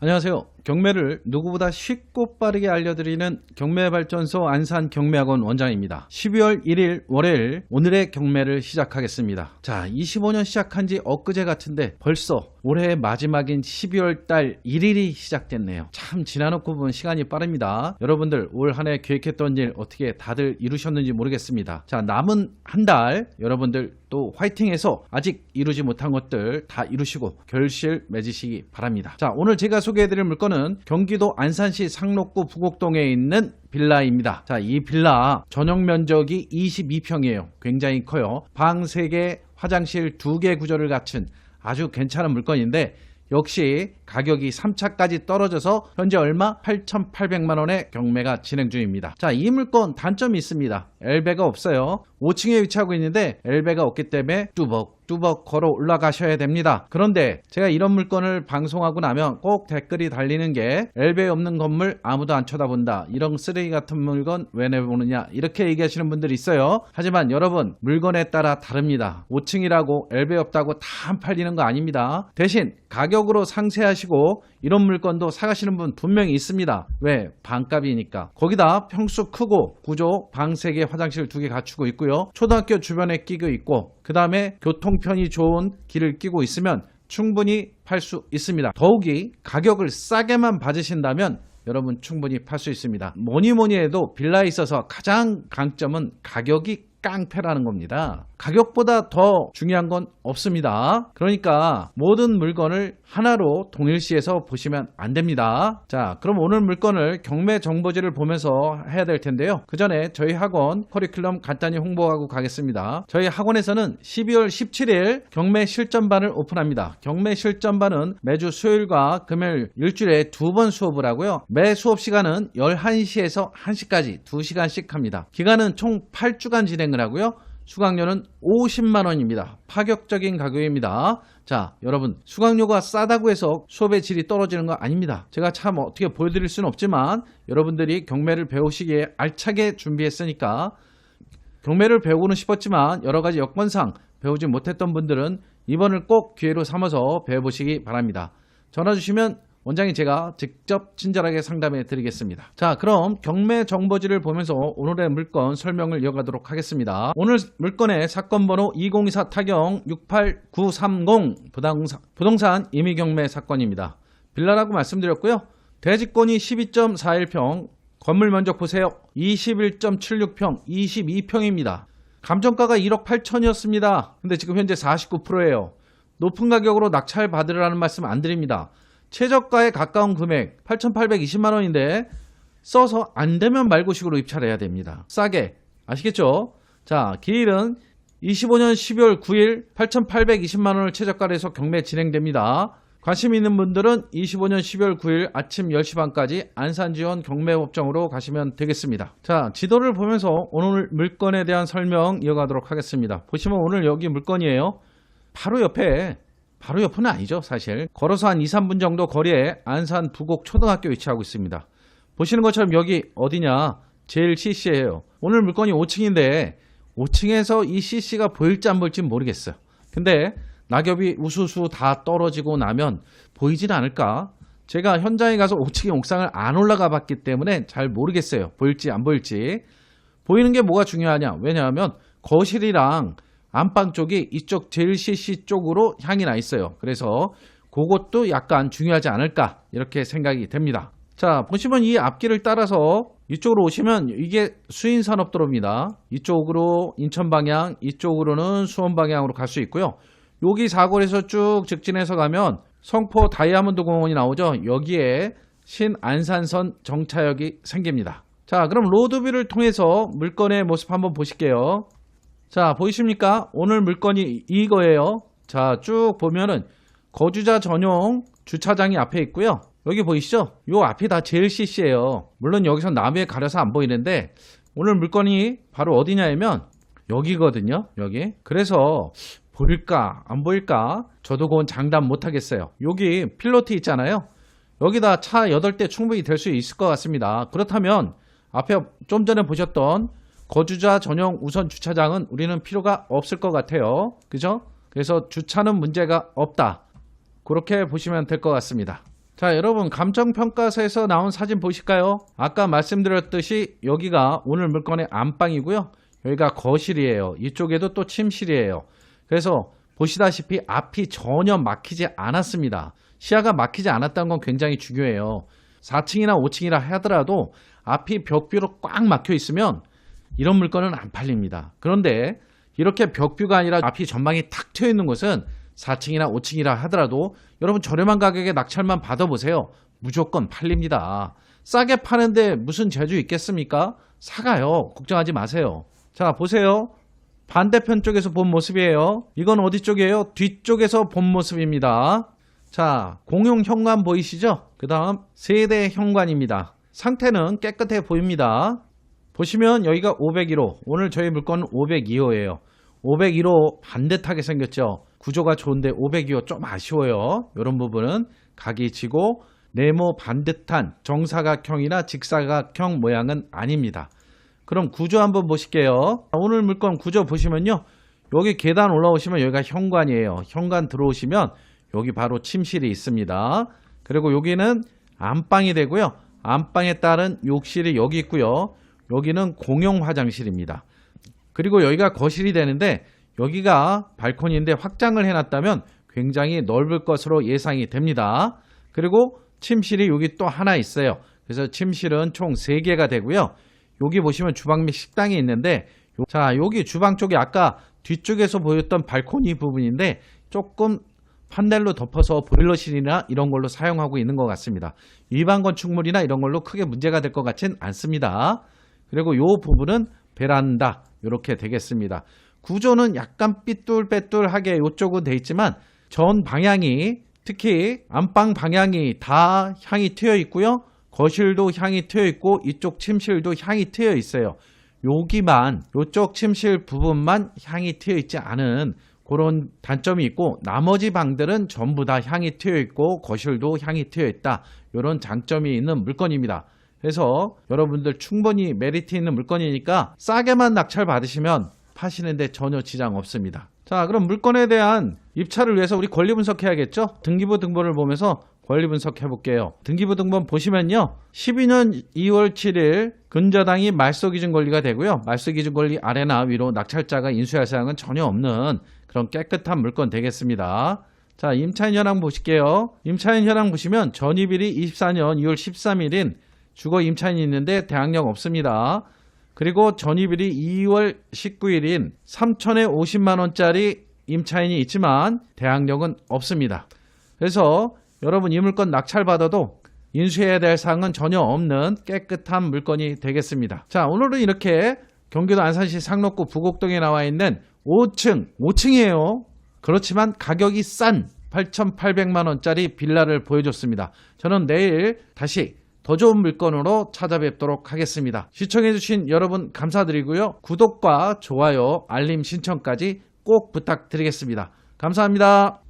안녕하세요. 경매를 누구보다 쉽고 빠르게 알려드리는 경매발전소 안산경매학원 원장입니다. 12월 1일 월요일 오늘의 경매를 시작하겠습니다. 자, 25년 시작한 지 엊그제 같은데 벌써 올해의 마지막인 12월 달 1일이 시작됐네요. 참 지나놓고 보면 시간이 빠릅니다. 여러분들 올 한 해 계획했던 일 어떻게 다들 이루셨는지 모르겠습니다. 자, 남은 한 달 여러분들 또 화이팅해서 아직 이루지 못한 것들 다 이루시고 결실 맺으시기 바랍니다. 자, 오늘 제가 소개해드릴 물건은 경기도 안산시 상록구 부곡동에 있는 빌라입니다. 자, 이 빌라 전용 면적이 22평이에요. 굉장히 커요. 방 3개, 화장실 2개 구조를 갖춘 아주 괜찮은 물건인데 역시 가격이 3차까지 떨어져서 현재 얼마? 8,800만원의 경매가 진행 중입니다. 자, 이 물건 단점이 있습니다. 엘베가 없어요. 5층에 위치하고 있는데 엘베가 없기 때문에 뚜벅뚜벅 걸어 올라가셔야 됩니다. 그런데 제가 이런 물건을 방송하고 나면 꼭 댓글이 달리는 게 엘베 없는 건물 아무도 안 쳐다본다. 이런 쓰레기 같은 물건 왜 내보느냐 이렇게 얘기하시는 분들이 있어요. 하지만 여러분 물건에 따라 다릅니다. 5층이라고 엘베 없다고 다 안 팔리는 거 아닙니다. 대신 가격으로 상세하시고 이런 물건도 사가시는 분 분명히 있습니다. 왜? 반값이니까. 거기다 평수 크고 구조 방 3개 화장실 2개 갖추고 있고요. 초등학교 주변에 끼고 있고 그 다음에 교통편이 좋은 길을 끼고 있으면 충분히 팔 수 있습니다. 더욱이 가격을 싸게만 받으신다면 여러분 충분히 팔 수 있습니다. 뭐니 해도 빌라에 있어서 가장 강점은 가격이 깡패라는 겁니다. 가격보다 더 중요한 건 없습니다. 그러니까 모든 물건을 하나로 동일시해서 보시면 안 됩니다. 자, 그럼 오늘 물건을 경매 정보지를 보면서 해야 될 텐데요. 그 전에 저희 학원 커리큘럼 간단히 홍보하고 가겠습니다. 저희 학원에서는 12월 17일 경매 실전반을 오픈합니다. 경매 실전반은 매주 수요일과 금요일 일주일에 2번 수업을 하고요. 매 수업 시간은 11시에서 1시까지 2시간씩 합니다. 기간은 총 8주간 진행을 하고요. 수강료는 50만원입니다. 파격적인 가격입니다. 자, 여러분 수강료가 싸다고 해서 수업의 질이 떨어지는 거 아닙니다. 제가 참 어떻게 보여드릴 수는 없지만 여러분들이 경매를 배우시기에 알차게 준비했으니까 경매를 배우고는 싶었지만 여러가지 여건상 배우지 못했던 분들은 이번을 꼭 기회로 삼아서 배워보시기 바랍니다. 전화 주시면 원장이 제가 직접 친절하게 상담해 드리겠습니다. 자, 그럼 경매 정보지를 보면서 오늘의 물건 설명을 이어가도록 하겠습니다. 오늘 물건의 사건번호 2024 타경 68930 부동산 임의경매 사건입니다. 빌라라고 말씀드렸고요. 대지권이 12.41평, 건물 면적 보세요. 21.76평, 22평입니다. 감정가가 1억 8천이었습니다. 근데 지금 현재 49%예요. 높은 가격으로 낙찰 받으라는 말씀 안 드립니다. 최저가에 가까운 금액 8,820만원인데 써서 안되면 말고식으로 입찰해야 됩니다. 싸게 아시겠죠? 자, 기일은 25년 12월 9일 8,820만원을 최저가로 해서 경매 진행됩니다. 관심 있는 분들은 25년 12월 9일 아침 10시 반까지 안산지원 경매법정으로 가시면 되겠습니다. 자, 지도를 보면서 오늘 물건에 대한 설명 이어가도록 하겠습니다. 보시면 오늘 여기 물건이에요. 바로 옆은 아니죠. 사실 걸어서 한 2, 3분 정도 거리에 안산 부곡 초등학교 위치하고 있습니다. 보시는 것처럼 여기 어디냐? 제일 CC예요. 오늘 물건이 5층인데 5층에서 이 CC가 보일지 안 보일지 모르겠어요. 근데 낙엽이 우수수 다 떨어지고 나면 보이진 않을까? 제가 현장에 가서 5층의 옥상을 안 올라가 봤기 때문에 잘 모르겠어요. 보일지 안 보일지. 보이는 게 뭐가 중요하냐? 왜냐하면 거실이랑 안방 쪽이 이쪽 제일 CC 쪽으로 향이 나 있어요. 그래서 그것도 약간 중요하지 않을까 이렇게 생각이 됩니다. 자, 보시면 이 앞길을 따라서 이쪽으로 오시면 이게 수인산업도로입니다. 이쪽으로 인천 방향, 이쪽으로는 수원 방향으로 갈 수 있고요. 여기 사거리에서 쭉 직진해서 가면 성포 다이아몬드 공원이 나오죠. 여기에 신안산선 정차역이 생깁니다. 자, 그럼 로드뷰를 통해서 물건의 모습 한번 보실게요. 자, 보이십니까? 오늘 물건이 이거예요. 자, 쭉 보면은 거주자 전용 주차장이 앞에 있고요. 여기 보이시죠? 요 앞이 다 제일 CC예요. 물론 여기서 나무에 가려서 안 보이는데 오늘 물건이 바로 어디냐면 여기거든요. 여기. 그래서 보일까 안 보일까? 저도 그건 장담 못 하겠어요. 여기 필로티 있잖아요. 여기다 차 8대 충분히 될 수 있을 것 같습니다. 그렇다면 앞에 좀 전에 보셨던 거주자 전용 우선 주차장은 우리는 필요가 없을 것 같아요. 그죠? 그래서 주차는 문제가 없다. 그렇게 보시면 될 것 같습니다. 자, 여러분 감정평가서에서 나온 사진 보실까요? 아까 말씀드렸듯이 여기가 오늘 물건의 안방이고요. 여기가 거실이에요. 이쪽에도 또 침실이에요. 그래서 보시다시피 앞이 전혀 막히지 않았습니다. 시야가 막히지 않았다는 건 굉장히 중요해요. 4층이나 5층이라 하더라도 앞이 벽뷰로 꽉 막혀 있으면 이런 물건은 안 팔립니다. 그런데 이렇게 벽뷰가 아니라 앞이 전망이 탁 트여 있는 곳은 4층이나 5층이라 하더라도 여러분 저렴한 가격에 낙찰만 받아보세요. 무조건 팔립니다. 싸게 파는데 무슨 재주 있겠습니까? 사가요. 걱정하지 마세요. 자, 보세요. 반대편 쪽에서 본 모습이에요. 이건 어디 쪽이에요? 뒤쪽에서 본 모습입니다. 자, 공용 현관 보이시죠? 그 다음 세대 현관입니다. 상태는 깨끗해 보입니다. 보시면 여기가 501호, 오늘 저희 물건은 502호예요. 501호 반듯하게 생겼죠. 구조가 좋은데 502호 좀 아쉬워요. 이런 부분은 각이 지고 네모 반듯한 정사각형이나 직사각형 모양은 아닙니다. 그럼 구조 한번 보실게요. 오늘 물건 구조 보시면요, 여기 계단 올라오시면 여기가 현관이에요. 현관 들어오시면 여기 바로 침실이 있습니다. 그리고 여기는 안방이 되고요. 안방에 따른 욕실이 여기 있고요. 여기는 공용 화장실입니다. 그리고 여기가 거실이 되는데 여기가 발코니인데 확장을 해놨다면 굉장히 넓을 것으로 예상이 됩니다. 그리고 침실이 여기 또 하나 있어요. 그래서 침실은 총 3개가 되고요. 여기 보시면 주방 및 식당이 있는데, 자, 여기 주방 쪽이 아까 뒤쪽에서 보였던 발코니 부분인데 조금 판넬로 덮어서 보일러실이나 이런 걸로 사용하고 있는 것 같습니다. 일반 건축물이나 이런 걸로 크게 문제가 될 것 같진 않습니다. 그리고 이 부분은 베란다 이렇게 되겠습니다. 구조는 약간 삐뚤빼뚤하게 이쪽은 돼 있지만 전 방향이, 특히 안방 방향이 다 향이 트여 있고요. 거실도 향이 트여 있고 이쪽 침실도 향이 트여 있어요. 여기만, 이쪽 침실 부분만 향이 트여 있지 않은 그런 단점이 있고, 나머지 방들은 전부 다 향이 트여 있고 거실도 향이 트여 있다, 이런 장점이 있는 물건입니다. 그래서 여러분들 충분히 메리트 있는 물건이니까 싸게만 낙찰 받으시면 파시는데 전혀 지장 없습니다. 자, 그럼 물건에 대한 입찰을 위해서 우리 권리 분석해야겠죠? 등기부 등본을 보면서 권리 분석해 볼게요. 등기부 등본 보시면요, 12년 2월 7일 근저당이 말소기준 권리가 되고요. 말소기준 권리 아래나 위로 낙찰자가 인수할 사항은 전혀 없는 그런 깨끗한 물건 되겠습니다. 자, 임차인 현황 보실게요. 임차인 현황 보시면 전입일이 24년 2월 13일인 주거 임차인이 있는데 대항력 없습니다. 그리고 전입일이 2월 19일인 3천에 50만원짜리 임차인이 있지만 대항력은 없습니다. 그래서 여러분 이 물건 낙찰받아도 인수해야 될 사항은 전혀 없는 깨끗한 물건이 되겠습니다. 자, 오늘은 이렇게 경기도 안산시 상록구 부곡동에 나와 있는 5층이에요. 그렇지만 가격이 싼 8,800만원짜리 빌라를 보여줬습니다. 저는 내일 다시 더 좋은 물건으로 찾아뵙도록 하겠습니다. 시청해주신 여러분 감사드리고요. 구독과 좋아요, 알림 신청까지 꼭 부탁드리겠습니다. 감사합니다.